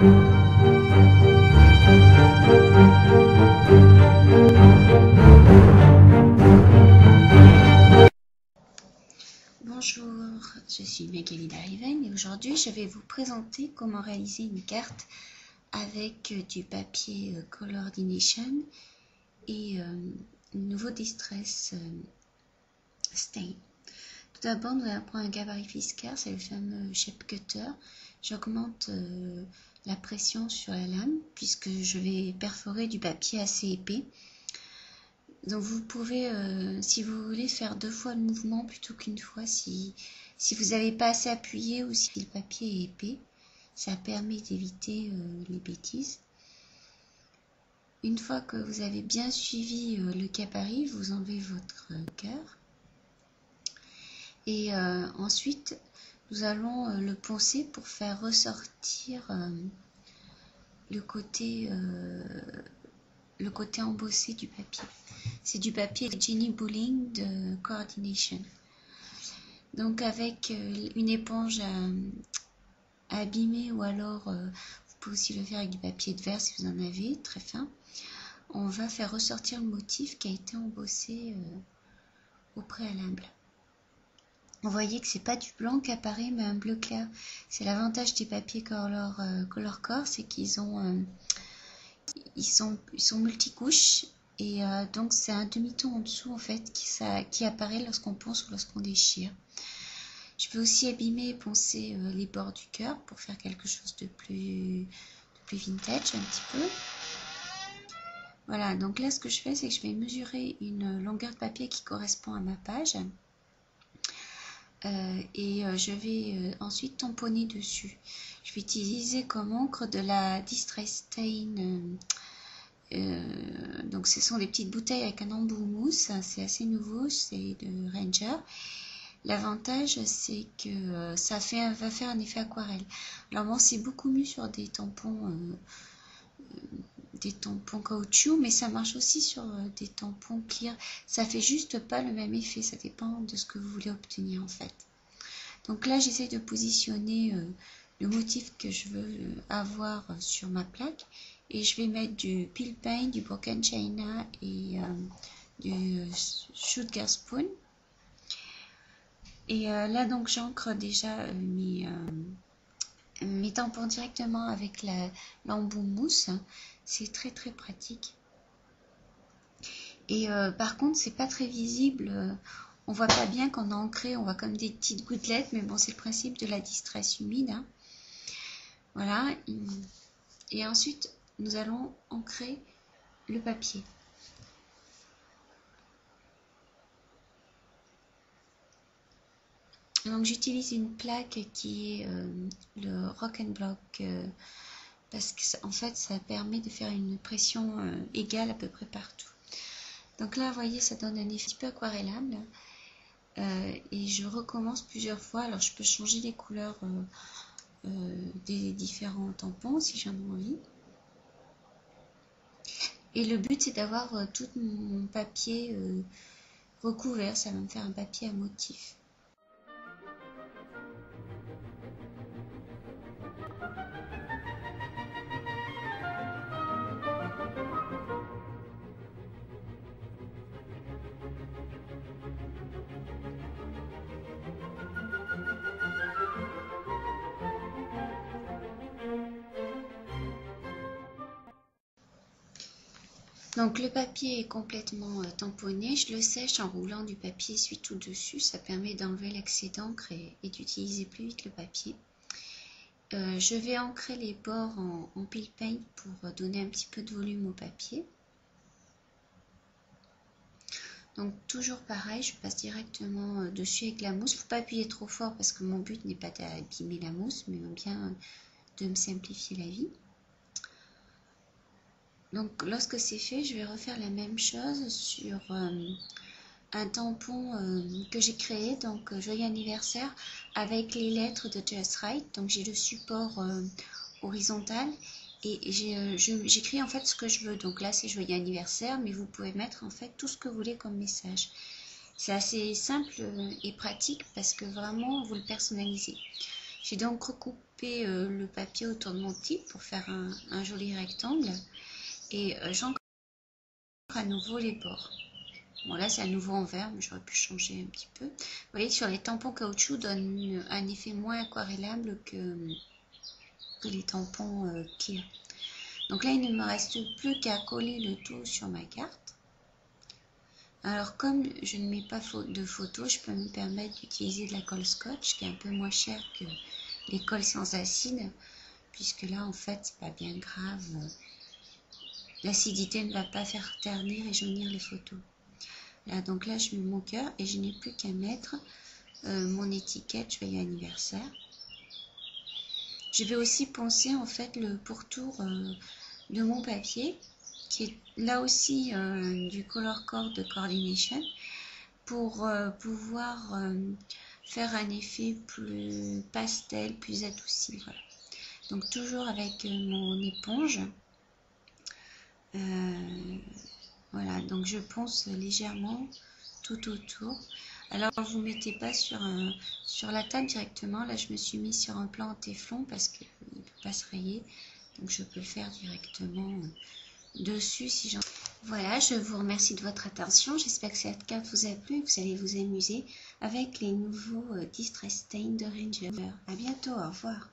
Bonjour, je suis Magali Dariven et aujourd'hui je vais vous présenter comment réaliser une carte avec du papier Colordination et nouveau Distress Stain. Tout d'abord, nous allons prendre un gabarit Fiskars, c'est le fameux shape cutter. J'augmente la pression sur la lame puisque je vais perforer du papier assez épais. Donc vous pouvez, si vous voulez, faire 2 fois le mouvement plutôt qu'une fois si vous n'avez pas assez appuyé ou si le papier est épais. Ça permet d'éviter les bêtises. Une fois que vous avez bien suivi le gabarit, vous enlevez votre cœur. Et ensuite, nous allons le poncer pour faire ressortir le côté embossé du papier. C'est du papier Jenny Bowling de Coordination. Donc avec une éponge à abîmer ou alors vous pouvez aussi le faire avec du papier de verre si vous en avez, très fin. On va faire ressortir le motif qui a été embossé au préalable. Vous voyez que c'est pas du blanc qui apparaît mais un bleu clair. C'est l'avantage des papiers Color Core, c'est qu'ils ont ils sont multicouches et donc c'est un demi-ton en dessous en fait qui apparaît lorsqu'on ponce ou lorsqu'on déchire. Je peux aussi abîmer et poncer les bords du cœur pour faire quelque chose de plus vintage un petit peu. Voilà, donc là ce que je fais c'est que je vais mesurer une longueur de papier qui correspond à ma page et je vais ensuite tamponner dessus. Je vais utiliser comme encre de la Distress Stain. Donc ce sont des petites bouteilles avec un embout mousse, c'est assez nouveau, c'est de Ranger. L'avantage c'est que ça va faire un effet aquarelle. Alors bon, c'est beaucoup mieux sur des tampons caoutchouc, mais ça marche aussi sur des tampons clear. Ça fait juste pas le même effet, ça dépend de ce que vous voulez obtenir en fait. Donc là j'essaie de positionner le motif que je veux avoir sur ma plaque. Et je vais mettre du peel paint, du broken china et du sugar spoon. Et là donc j'ancre déjà mes tampons directement avec l'embout mousse. C'est très très pratique. Et par contre c'est pas très visible. On voit pas bien qu'on a ancré, on voit comme des petites gouttelettes, mais bon c'est le principe de la distress humide. Hein. Voilà. Et ensuite nous allons ancrer le papier. Donc j'utilise une plaque qui est le Rock and Block parce que en fait ça permet de faire une pression égale à peu près partout. Donc là vous voyez ça donne un effet un petit peu aquarellable et je recommence plusieurs fois. Alors je peux changer les couleurs des différents tampons si j'en ai envie. Et le but c'est d'avoir tout mon papier recouvert, ça va me faire un papier à motif. Donc le papier est complètement tamponné, je le sèche en roulant du papier essuie-tout dessus, ça permet d'enlever l'excès d'encre et d'utiliser plus vite le papier. Je vais ancrer les bords en peel paint pour donner un petit peu de volume au papier. Donc toujours pareil, je passe directement dessus avec la mousse, il ne faut pas appuyer trop fort parce que mon but n'est pas d'abîmer la mousse, mais bien de me simplifier la vie. Donc lorsque c'est fait, je vais refaire la même chose sur un tampon que j'ai créé, donc joyeux anniversaire, avec les lettres de Just Right. Donc j'ai le support horizontal et j'écris en fait ce que je veux. Donc là c'est joyeux anniversaire, mais vous pouvez mettre en fait tout ce que vous voulez comme message. C'est assez simple et pratique parce que vraiment vous le personnalisez. J'ai donc recoupé découper le papier autour de mon type pour faire un joli rectangle. Et j'encre à nouveau les bords. Bon, là c'est à nouveau en vert, mais j'aurais pu changer un petit peu. Vous voyez que sur les tampons caoutchouc donne un effet moins aquarellable que les tampons clear. Donc là, il ne me reste plus qu'à coller le tout sur ma carte. Alors comme je ne mets pas de photo, je peux me permettre d'utiliser de la colle scotch qui est un peu moins chère que les colles sans acide, puisque là en fait c'est pas bien grave. L'acidité ne va pas faire ternir et jaunir les photos. Là, donc là je mets mon cœur et je n'ai plus qu'à mettre mon étiquette joyeux anniversaire. Je vais aussi poncer en fait le pourtour de mon papier, qui est là aussi du Color Cord de Coordination, pour pouvoir faire un effet plus pastel, plus adouci. Voilà. Donc toujours avec mon éponge. Voilà, donc je ponce légèrement tout autour. Alors vous ne mettez pas sur la table directement. Là je me suis mis sur un plan en téflon parce qu'il ne peut pas se rayer. Donc je peux le faire directement dessus si j'en... Voilà, je vous remercie de votre attention. J'espère que cette carte vous a plu et que vous allez vous amuser avec les nouveaux Distress Stain de Ranger. A bientôt, au revoir.